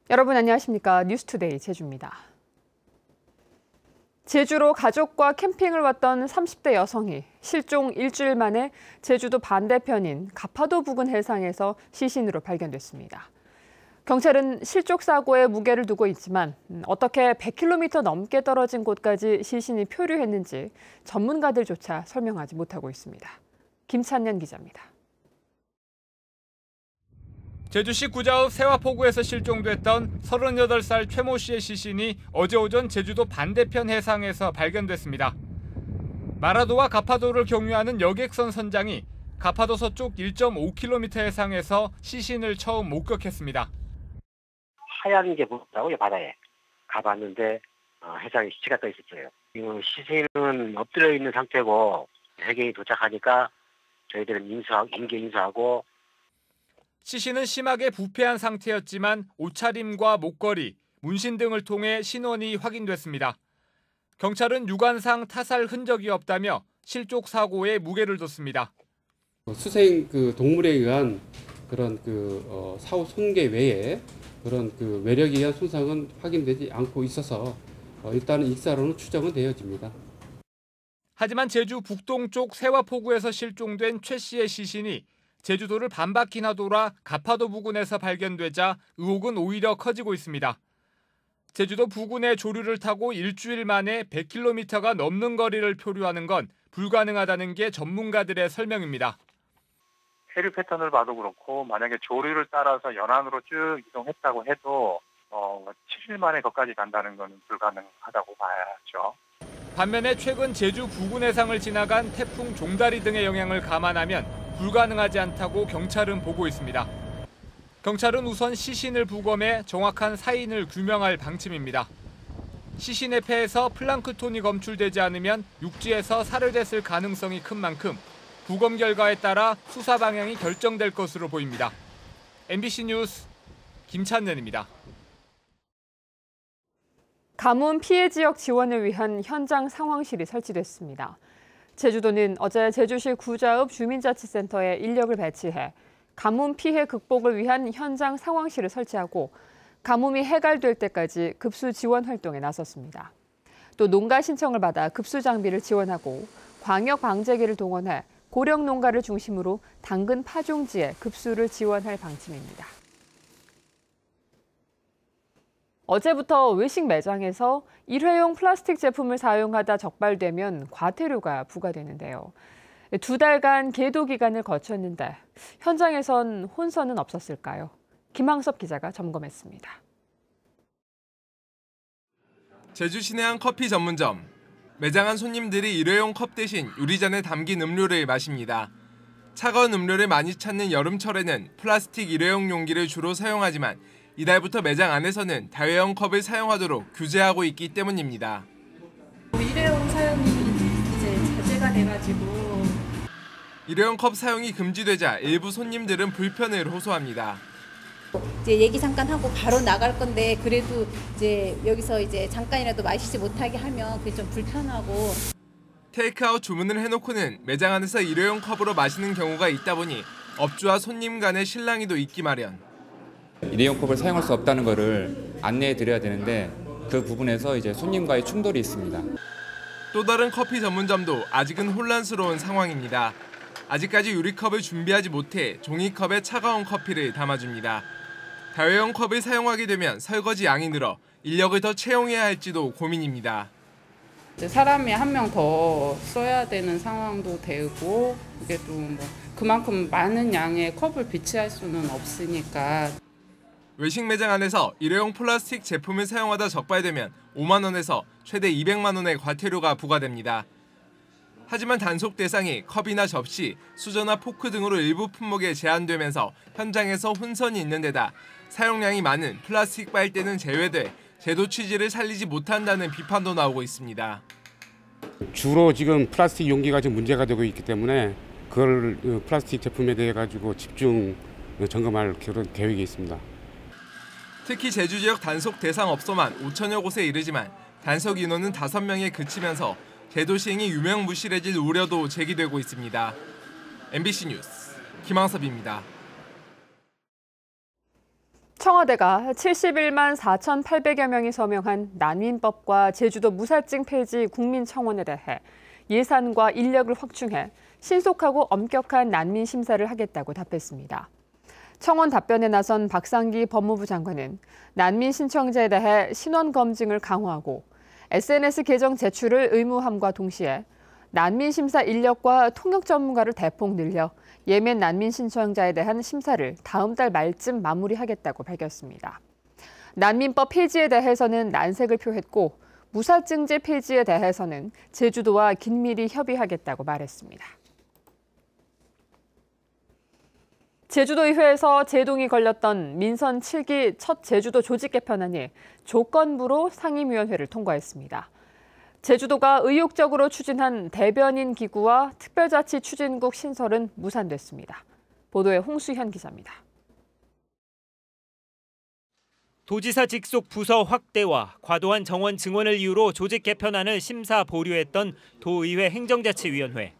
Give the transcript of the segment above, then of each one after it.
여러분 안녕하십니까? 뉴스투데이 제주입니다. 제주로 가족과 캠핑을 왔던 30대 여성이 실종 일주일 만에 제주도 반대편인 가파도 부근 해상에서 시신으로 발견됐습니다. 경찰은 실족 사고에 무게를 두고 있지만 어떻게 100km 넘게 떨어진 곳까지 시신이 표류했는지 전문가들조차 설명하지 못하고 있습니다. 김찬년 기자입니다. 제주시 구자읍 세화포구에서 실종됐던 38살 최 모 씨의 시신이 어제 오전 제주도 반대편 해상에서 발견됐습니다. 마라도와 가파도를 경유하는 여객선 선장이 가파도 서쪽 1.5km 해상에서 시신을 처음 목격했습니다. 하얀 게 보이더라고요, 바다에. 가봤는데 해상에 시체가 떠 있었어요. 시신은 엎드려 있는 상태고 해경이 도착하니까 저희들은 인계 인수하고 시신은 심하게 부패한 상태였지만 옷차림과 목걸이, 문신 등을 통해 신원이 확인됐습니다. 경찰은 유관상 타살 흔적이 없다며 실족 사고에 무게를 뒀습니다. 수생 동물에 의한 그런 사후 손괴 외에 그런 외력에 의한 손상은 확인되지 않고 있어서 일단은 익사로는 추정은 되어집니다. 하지만 제주 북동쪽 세화포구에서 실종된 최 씨의 시신이 제주도를 반바퀴나 돌아 가파도 부근에서 발견되자 의혹은 오히려 커지고 있습니다. 제주도 부근의 조류를 타고 일주일 만에 100km가 넘는 거리를 표류하는 건 불가능하다는 게 전문가들의 설명입니다. 해류 패턴을 봐도 그렇고 만약에 조류를 따라서 연안으로 쭉 이동했다고 해도 7일 만에 거기까지 간다는 건 불가능하다고 봐야죠. 반면에 최근 제주 부근 해상을 지나간 태풍 종다리 등의 영향을 감안하면 불가능하지 않다고 경찰은 보고 있습니다. 경찰은 우선 시신을 부검해 정확한 사인을 규명할 방침입니다. 시신의 폐에서 플랑크톤이 검출되지 않으면 육지에서 살해됐을 가능성이 큰 만큼 부검 결과에 따라 수사 방향이 결정될 것으로 보입니다. MBC 뉴스 김찬년입니다. 가뭄 피해 지역 지원을 위한 현장 상황실이 설치됐습니다. 제주도는 어제 제주시 구자읍 주민자치센터에 인력을 배치해 가뭄 피해 극복을 위한 현장 상황실을 설치하고 가뭄이 해갈될 때까지 급수 지원 활동에 나섰습니다. 또 농가 신청을 받아 급수 장비를 지원하고 광역 방제기를 동원해 고령 농가를 중심으로 당근 파종지에 급수를 지원할 방침입니다. 어제부터 외식 매장에서 일회용 플라스틱 제품을 사용하다 적발되면 과태료가 부과되는데요. 2달간 계도 기간을 거쳤는데 현장에선 혼선은 없었을까요? 김항섭 기자가 점검했습니다. 제주 시내 한 커피 전문점. 매장 안 손님들이 일회용 컵 대신 유리잔에 담긴 음료를 마십니다. 차가운 음료를 많이 찾는 여름철에는 플라스틱 일회용 용기를 주로 사용하지만 이달부터 매장 안에서는 다회용 컵을 사용하도록 규제하고 있기 때문입니다. 일회용 사용이 이제 자제가 돼가지고 일회용 컵 사용이 금지되자 일부 손님들은 불편을 호소합니다. 이제 얘기 잠깐 하고 바로 나갈 건데 그래도 이제 여기서 이제 잠깐이라도 마시지 못하게 하면 그게 좀 불편하고. 테이크아웃 주문을 해놓고는 매장 안에서 일회용 컵으로 마시는 경우가 있다 보니 업주와 손님 간의 실랑이도 있기 마련. 일회용 컵을 사용할 수 없다는 것을 안내해 드려야 되는데 그 부분에서 이제 손님과의 충돌이 있습니다. 또 다른 커피 전문점도 아직은 혼란스러운 상황입니다. 아직까지 유리컵을 준비하지 못해 종이컵에 차가운 커피를 담아줍니다. 다회용 컵을 사용하게 되면 설거지 양이 늘어 인력을 더 채용해야 할지도 고민입니다. 사람이 한 명 더 써야 되는 상황도 되고 이게 또 그만큼 많은 양의 컵을 비치할 수는 없으니까. 외식 매장 안에서 일회용 플라스틱 제품을 사용하다 적발되면 5만 원에서 최대 200만 원의 과태료가 부과됩니다. 하지만 단속 대상이 컵이나 접시, 수저나 포크 등으로 일부 품목에 제한되면서 현장에서 혼선이 있는 데다 사용량이 많은 플라스틱 빨대는 제외돼 제도 취지를 살리지 못한다는 비판도 나오고 있습니다. 주로 지금 플라스틱 용기가 좀 문제가 되고 있기 때문에 그걸 플라스틱 제품에 대해 가지고 집중 점검할 그런 계획이 있습니다. 특히 제주 지역 단속 대상 업소만 5천여 곳에 이르지만 단속 인원은 5명에 그치면서 제도 시행이 유명무실해질 우려도 제기되고 있습니다. MBC 뉴스 김항섭입니다. 청와대가 71만 4,800여 명이 서명한 난민법과 제주도 무사증 폐지 국민청원에 대해 예산과 인력을 확충해 신속하고 엄격한 난민 심사를 하겠다고 답했습니다. 청원 답변에 나선 박상기 법무부 장관은 난민 신청자에 대해 신원 검증을 강화하고 SNS 계정 제출을 의무함과 동시에 난민 심사 인력과 통역 전문가를 대폭 늘려 예멘 난민 신청자에 대한 심사를 다음 달 말쯤 마무리하겠다고 밝혔습니다. 난민법 폐지에 대해서는 난색을 표했고 무사증제 폐지에 대해서는 제주도와 긴밀히 협의하겠다고 말했습니다. 제주도의회에서 제동이 걸렸던 민선 7기 첫 제주도 조직 개편안이 조건부로 상임위원회를 통과했습니다. 제주도가 의욕적으로 추진한 대변인 기구와 특별자치 추진국 신설은 무산됐습니다. 보도에 홍수현 기자입니다. 도지사 직속 부서 확대와 과도한 정원 증원을 이유로 조직 개편안을 심사 보류했던 도의회 행정자치위원회.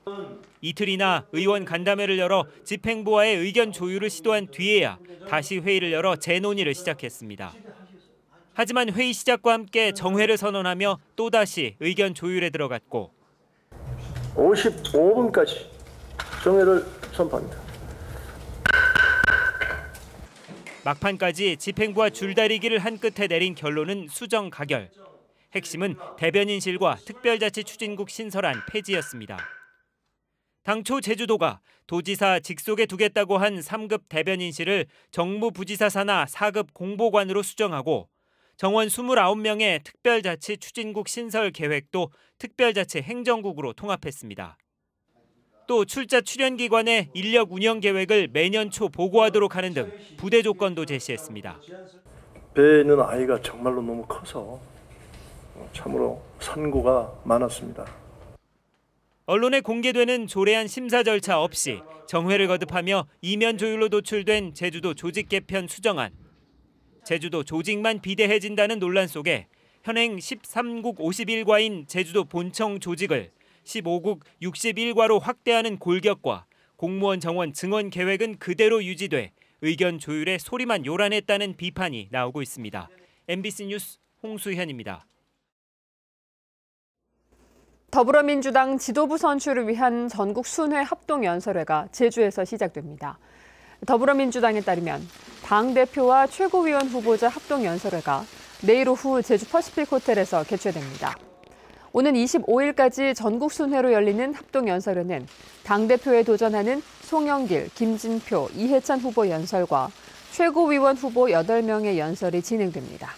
이틀이나 의원 간담회를 열어 집행부와의 의견 조율을 시도한 뒤에야 다시 회의를 열어 재논의를 시작했습니다. 하지만 회의 시작과 함께 정회를 선언하며 또다시 의견 조율에 들어갔고 55분까지 정회를 선포합니다. 막판까지 집행부와 줄다리기를 한 끝에 내린 결론은 수정 가결. 핵심은 대변인실과 특별자치추진국 신설안 폐지였습니다. 당초 제주도가 도지사 직속에 두겠다고 한 3급 대변인실을 정무부지사 산하 4급 공보관으로 수정하고 정원 29명의 특별자치 추진국 신설 계획도 특별자치 행정국으로 통합했습니다. 또 출자 출연기관의 인력 운영 계획을 매년 초 보고하도록 하는 등 부대 조건도 제시했습니다. 배에 있는 아이가 정말로 너무 커서 참으로 산고가 많았습니다. 언론에 공개되는 조례안 심사 절차 없이 정회를 거듭하며 이면 조율로 도출된 제주도 조직 개편 수정안. 제주도 조직만 비대해진다는 논란 속에 현행 13국 51과인 제주도 본청 조직을 15국 61과로 확대하는 골격과 공무원 정원 증원 계획은 그대로 유지돼 의견 조율에 소리만 요란했다는 비판이 나오고 있습니다. MBC 뉴스 홍수현입니다. 더불어민주당 지도부 선출을 위한 전국 순회 합동연설회가 제주에서 시작됩니다. 더불어민주당에 따르면 당대표와 최고위원 후보자 합동연설회가 내일 오후 제주 퍼시픽 호텔에서 개최됩니다. 오는 25일까지 전국 순회로 열리는 합동연설회는 당대표에 도전하는 송영길, 김진표, 이해찬 후보 연설과 최고위원 후보 8명의 연설이 진행됩니다.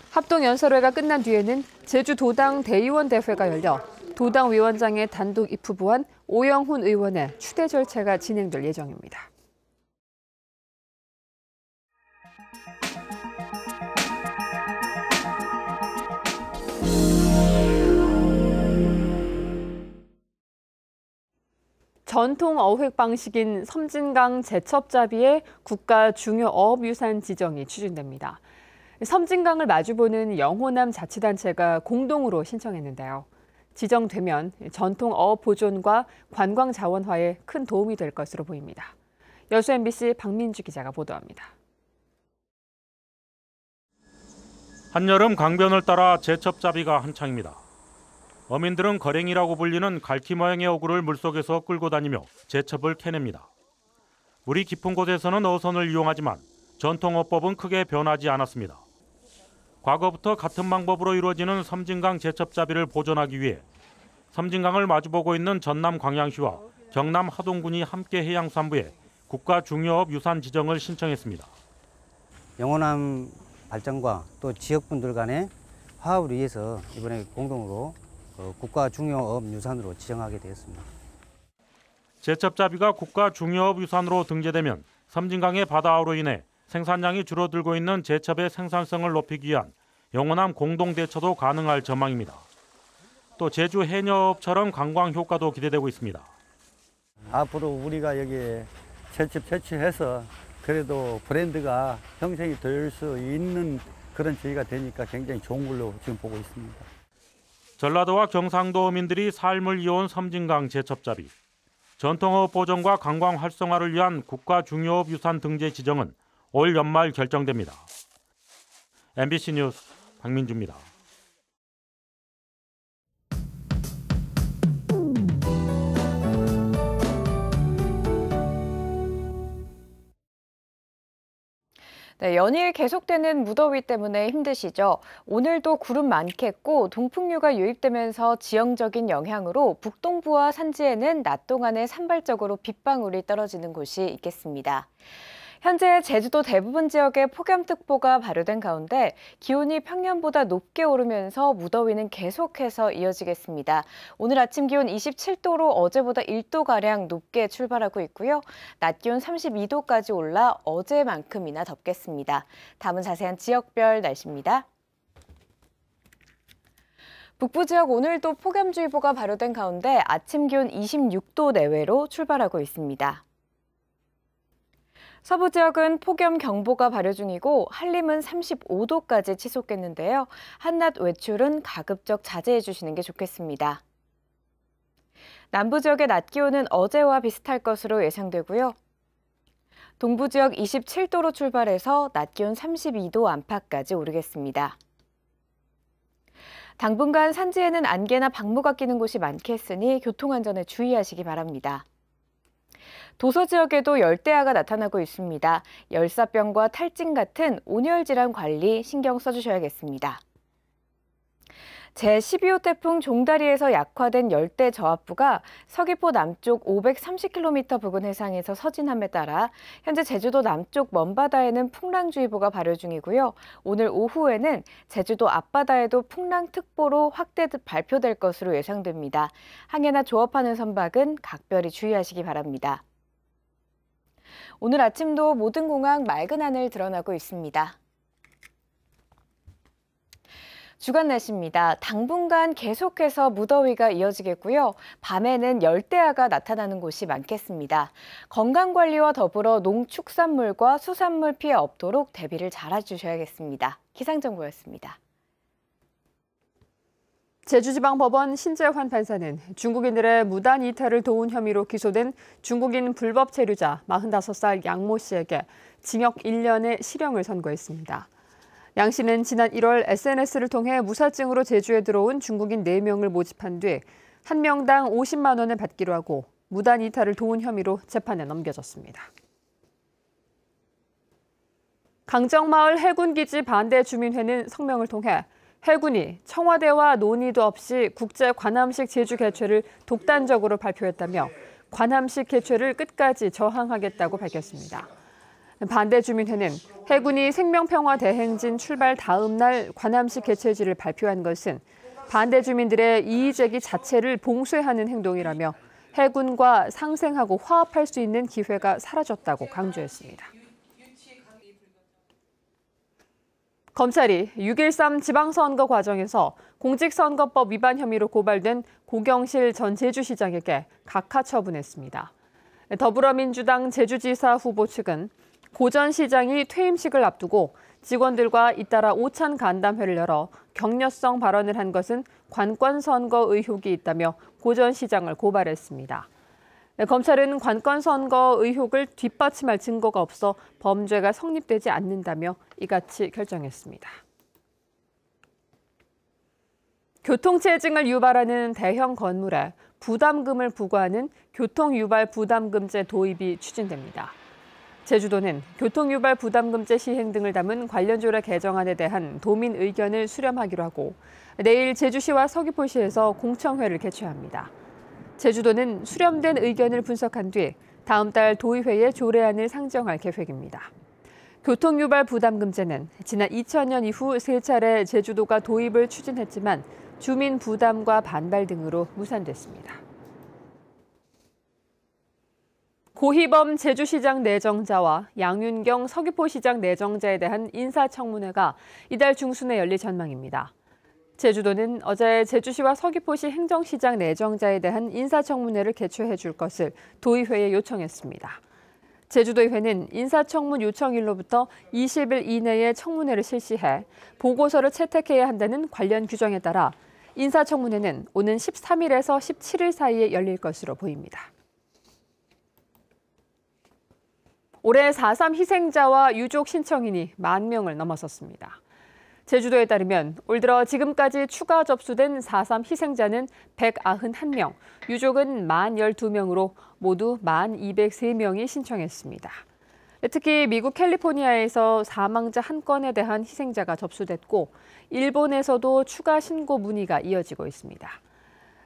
합동연설회가 끝난 뒤에는 제주도당 대의원 대회가 열려 도당 위원장의 단독 입후보한 오영훈 의원의 추대 절차가 진행될 예정입니다. 전통 어획 방식인 섬진강 제첩잡이의 국가 중요 어업유산 지정이 추진됩니다. 섬진강을 마주보는 영호남 자치단체가 공동으로 신청했는데요. 지정되면 전통 어업 보존과 관광 자원화에 큰 도움이 될 것으로 보입니다. 여수 MBC 박민주 기자가 보도합니다. 한여름 강변을 따라 제첩잡이가 한창입니다. 어민들은 거랭이라고 불리는 갈퀴 모양의 어구를 물속에서 끌고 다니며 제첩을 캐냅니다. 물이 깊은 곳에서는 어선을 이용하지만 전통어법은 크게 변하지 않았습니다. 과거부터 같은 방법으로 이루어지는 섬진강 제첩잡이를 보존하기 위해 섬진강을 마주보고 있는 전남 광양시와 경남 하동군이 함께 해양수산부에 국가 중요업 유산 지정을 신청했습니다. 영호남 발전과 또 지역분들 간의 화합을 위해서 이번에 공동으로 국가 중요업 유산으로 지정하게 되었습니다. 제첩잡이가 국가 중요업 유산으로 등재되면 섬진강의 바다화로 인해 생산량이 줄어들고 있는 제첩의 생산성을 높이기 위한 영호남 공동대처도 가능할 전망입니다. 또 제주 해녀업처럼 관광 효과도 기대되고 있습니다. 앞으로 우리가 여기에 제첩 채취해서 그래도 브랜드가 형성이 될 수 있는 그런 지위가 되니까 굉장히 좋은 걸로 지금 보고 있습니다. 전라도와 경상도 어민들이 삶을 이어온 섬진강 제첩잡이. 전통어업 보존과 관광 활성화를 위한 국가 중요업 유산 등재 지정은 올 연말 결정됩니다. MBC 뉴스 박민주입니다. 네, 연일 계속되는 무더위 때문에 힘드시죠? 오늘도 구름 많겠고 동풍류가 유입되면서 지형적인 영향으로 북동부와 산지에는 낮 동안에 산발적으로 빗방울이 떨어지는 곳이 있겠습니다. 현재 제주도 대부분 지역에 폭염특보가 발효된 가운데 기온이 평년보다 높게 오르면서 무더위는 계속해서 이어지겠습니다. 오늘 아침 기온 27도로 어제보다 1도가량 높게 출발하고 있고요. 낮 기온 32도까지 올라 어제만큼이나 덥겠습니다. 다음은 자세한 지역별 날씨입니다. 북부 지역 오늘도 폭염주의보가 발효된 가운데 아침 기온 26도 내외로 출발하고 있습니다. 서부 지역은 폭염경보가 발효 중이고 한림은 35도까지 치솟겠는데요. 한낮 외출은 가급적 자제해 주시는 게 좋겠습니다. 남부 지역의 낮 기온은 어제와 비슷할 것으로 예상되고요. 동부 지역 27도로 출발해서 낮 기온 32도 안팎까지 오르겠습니다. 당분간 산지에는 안개나 방무가 끼는 곳이 많겠으니 교통안전에 주의하시기 바랍니다. 도서 지역에도 열대야가 나타나고 있습니다. 열사병과 탈진 같은 온열 질환 관리 신경 써주셔야겠습니다. 제12호 태풍 종다리에서 약화된 열대 저압부가 서귀포 남쪽 530km 부근 해상에서 서진함에 따라 현재 제주도 남쪽 먼바다에는 풍랑주의보가 발효 중이고요. 오늘 오후에는 제주도 앞바다에도 풍랑특보로 확대 발표될 것으로 예상됩니다. 항해나 조업하는 선박은 각별히 주의하시기 바랍니다. 오늘 아침도 모든 공항 맑은 하늘 드러나고 있습니다. 주간 날씨입니다. 당분간 계속해서 무더위가 이어지겠고요. 밤에는 열대야가 나타나는 곳이 많겠습니다. 건강관리와 더불어 농축산물과 수산물 피해 없도록 대비를 잘 해주셔야겠습니다. 기상정보였습니다. 제주지방법원 신재환 판사는 중국인들의 무단 이탈을 도운 혐의로 기소된 중국인 불법 체류자 45살 양모 씨에게 징역 1년의 실형을 선고했습니다. 양 씨는 지난 1월 SNS를 통해 무사증으로 제주에 들어온 중국인 4명을 모집한 뒤 한 명당 50만 원을 받기로 하고 무단 이탈을 도운 혐의로 재판에 넘겨졌습니다. 강정마을 해군기지 반대 주민회는 성명을 통해 해군이 청와대와 논의도 없이 국제 관함식 제주 개최를 독단적으로 발표했다며 관함식 개최를 끝까지 저항하겠다고 밝혔습니다. 반대 주민회는 해군이 생명평화 대행진 출발 다음 날 관함식 개최지를 발표한 것은 반대 주민들의 이의제기 자체를 봉쇄하는 행동이라며 해군과 상생하고 화합할 수 있는 기회가 사라졌다고 강조했습니다. 검찰이 6.13 지방선거 과정에서 공직선거법 위반 혐의로 고발된 고경실 전 제주시장에게 각하 처분했습니다. 더불어민주당 제주지사 후보 측은 고 전 시장이 퇴임식을 앞두고 직원들과 잇따라 오찬 간담회를 열어 격려성 발언을 한 것은 관권선거 의혹이 있다며 고 전 시장을 고발했습니다. 검찰은 관권선거 의혹을 뒷받침할 증거가 없어 범죄가 성립되지 않는다며 이같이 결정했습니다. 교통체증을 유발하는 대형 건물에 부담금을 부과하는 교통유발부담금제 도입이 추진됩니다. 제주도는 교통유발 부담금제 시행 등을 담은 관련 조례 개정안에 대한 도민 의견을 수렴하기로 하고 내일 제주시와 서귀포시에서 공청회를 개최합니다. 제주도는 수렴된 의견을 분석한 뒤 다음 달 도의회에 조례안을 상정할 계획입니다. 교통유발 부담금제는 지난 2000년 이후 3차례 제주도가 도입을 추진했지만 주민 부담과 반발 등으로 무산됐습니다. 고희범 제주시장 내정자와 양윤경 서귀포시장 내정자에 대한 인사청문회가 이달 중순에 열릴 전망입니다. 제주도는 어제 제주시와 서귀포시 행정시장 내정자에 대한 인사청문회를 개최해 줄 것을 도의회에 요청했습니다. 제주도의회는 인사청문 요청일로부터 20일 이내에 청문회를 실시해 보고서를 채택해야 한다는 관련 규정에 따라 인사청문회는 오는 13일에서 17일 사이에 열릴 것으로 보입니다. 올해 4.3 희생자와 유족 신청인이 10,000명을 넘어섰습니다. 제주도에 따르면 올 들어 지금까지 추가 접수된 4.3 희생자는 191명, 유족은 12명으로 모두 203명이 신청했습니다. 특히 미국 캘리포니아에서 사망자 1건에 대한 희생자가 접수됐고 일본에서도 추가 신고 문의가 이어지고 있습니다.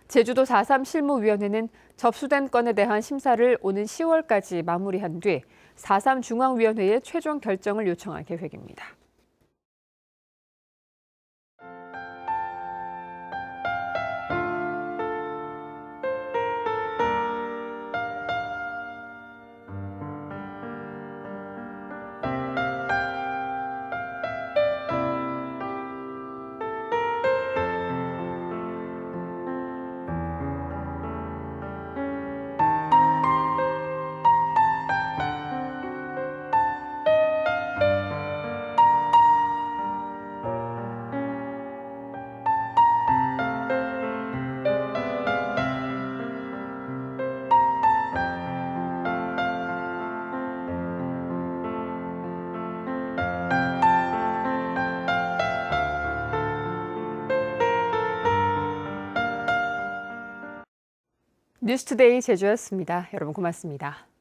제주도 4.3 실무위원회는 접수된 건에 대한 심사를 오는 10월까지 마무리한 뒤 4.3 중앙위원회에 최종 결정을 요청할 계획입니다. 뉴스투데이 제주였습니다. 여러분 고맙습니다.